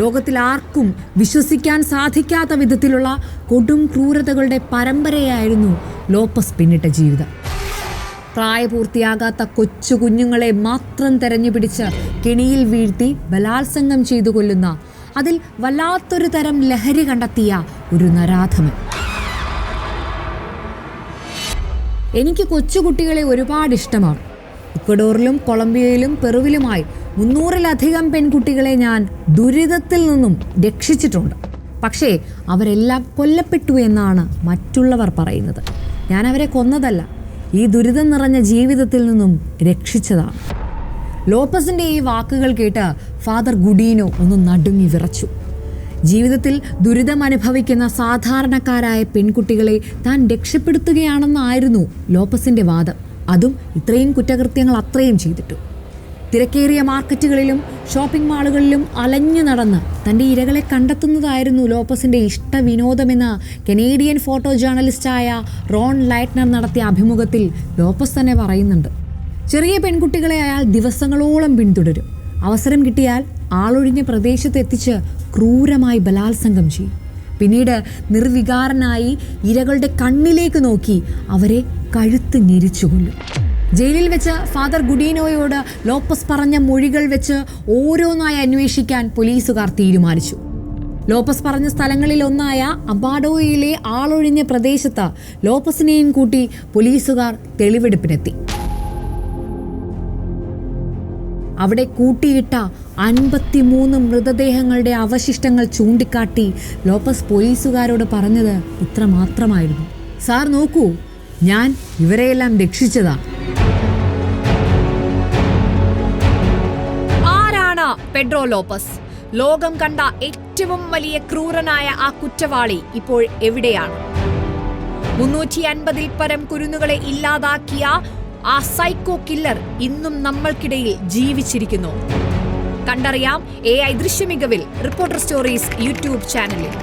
ലോകത്തിൽ ആർക്കും വിശ്വസിക്കാൻ സാധിക്കാത്ത വിധത്തിലുള്ള കൊടും ക്രൂരതകളുടെ പരമ്പരയായിരുന്നു ലോപ്പസ് പിന്നിട്ട ജീവിതം. പ്രായപൂർത്തിയാകാത്ത കൊച്ചു കുഞ്ഞുങ്ങളെ മാത്രം തെരഞ്ഞുപിടിച്ച് കെണിയിൽ വീഴ്ത്തി ബലാത്സംഗം ചെയ്തു കൊല്ലുന്ന, അതിൽ വല്ലാത്തൊരു തരം ലഹരി കണ്ടെത്തിയ ഒരു നരാധമൻ. എനിക്ക് കൊച്ചുകുട്ടികളെ ഒരുപാട് ഇഷ്ടമാണ്. ഇക്വഡോറിലും കൊളംബിയയിലും പെറുവിലുമായി 300-ലധികം പെൺകുട്ടികളെ ഞാൻ ദുരിതത്തിൽ നിന്നും രക്ഷിച്ചിട്ടുണ്ട്. പക്ഷേ അവരെല്ലാം കൊല്ലപ്പെട്ടു എന്നാണ് മറ്റുള്ളവർ പറയുന്നത്. ഞാൻ അവരെ കൊന്നതല്ല, ഈ ദുരിതം നിറഞ്ഞ ജീവിതത്തിൽ നിന്നും രക്ഷിച്ചതാണ്. ലോപ്പസിൻ്റെ ഈ വാക്കുകൾ കേട്ട് ഫാദർ ഗുഡീനോ ഒന്ന് നടുങ്ങി വിറച്ചു. ജീവിതത്തിൽ ദുരിതം അനുഭവിക്കുന്ന സാധാരണക്കാരായ പെൺകുട്ടികളെ താൻ രക്ഷപ്പെടുത്തുകയാണെന്നായിരുന്നു ലോപ്പസിൻ്റെ വാദം. അതും ഇത്രയും കുറ്റകൃത്യങ്ങൾ അത്രയും ചെയ്തിട്ടു. തിരക്കേറിയ മാർക്കറ്റുകളിലും ഷോപ്പിംഗ് മാളുകളിലും അലഞ്ഞു നടന്ന് തൻ്റെ ഇരകളെ കണ്ടെത്തുന്നതായിരുന്നു ലോപ്പസിൻ്റെ ഇഷ്ടവിനോദമെന്ന് കനേഡിയൻ ഫോട്ടോ ജേർണലിസ്റ്റായ റോൺ ലൈറ്റ്നർ നടത്തിയ അഭിമുഖത്തിൽ ലോപ്പസ് തന്നെ പറയുന്നുണ്ട്. ചെറിയ പെൺകുട്ടികളെ അയാൾ ദിവസങ്ങളോളം പിന്തുടരും. അവസരം കിട്ടിയാൽ ആളൊഴിഞ്ഞ പ്രദേശത്ത് എത്തിച്ച് ക്രൂരമായി ബലാത്സംഗം ചെയ്യും. പിന്നീട് നിർവികാരനായി ഇരകളുടെ കണ്ണിലേക്ക് നോക്കി അവരെ കഴുത്ത് ഞെരിച്ചു കൊല്ലും. ജയിലിൽ വെച്ച് ഫാദർ ഗുഡീനോയോട് ലോപ്പസ് പറഞ്ഞ മൊഴികൾ വെച്ച് ഓരോന്നായി അന്വേഷിക്കാൻ പോലീസുകാർ തീരുമാനിച്ചു. ലോപ്പസ് പറഞ്ഞ സ്ഥലങ്ങളിൽ ഒന്നായ അബാഡോയിലെ ആളൊഴിഞ്ഞ പ്രദേശത്ത് ലോപ്പസിനെയും കൂട്ടി പോലീസുകാർ തെളിവെടുപ്പിനെത്തി. അവിടെ കൂട്ടിയിട്ട 53 മൃതദേഹങ്ങളുടെ അവശിഷ്ടങ്ങൾ ചൂണ്ടിക്കാട്ടി ലോപ്പസ് പോലീസുകാരോട് പറഞ്ഞത് ഇത്ര മാത്രമായിരുന്നു: സാർ നോക്കൂ, ഞാൻ ഇവരെയെല്ലാം രക്ഷിച്ചതാണ്. ആരാണ് പെഡ്രോ ലോപ്പസ്? ലോകം കണ്ട ഏറ്റവും വലിയ ക്രൂരനായ ആ കുറ്റവാളി ഇപ്പോൾ എവിടെയാണ്? 350-ൽ പരം കുരുന്നുകളെ ഇല്ലാതാക്കിയ ആ സൈക്കോ കില്ലർ ഇന്നും നമ്മൾക്കിടയിൽ ജീവിച്ചിരിക്കുന്നു. കണ്ടറിയാം AI ദൃശ്യമികവിൽ റിപ്പോർട്ടർ സ്റ്റോറീസ് യൂട്യൂബ് ചാനലിൽ.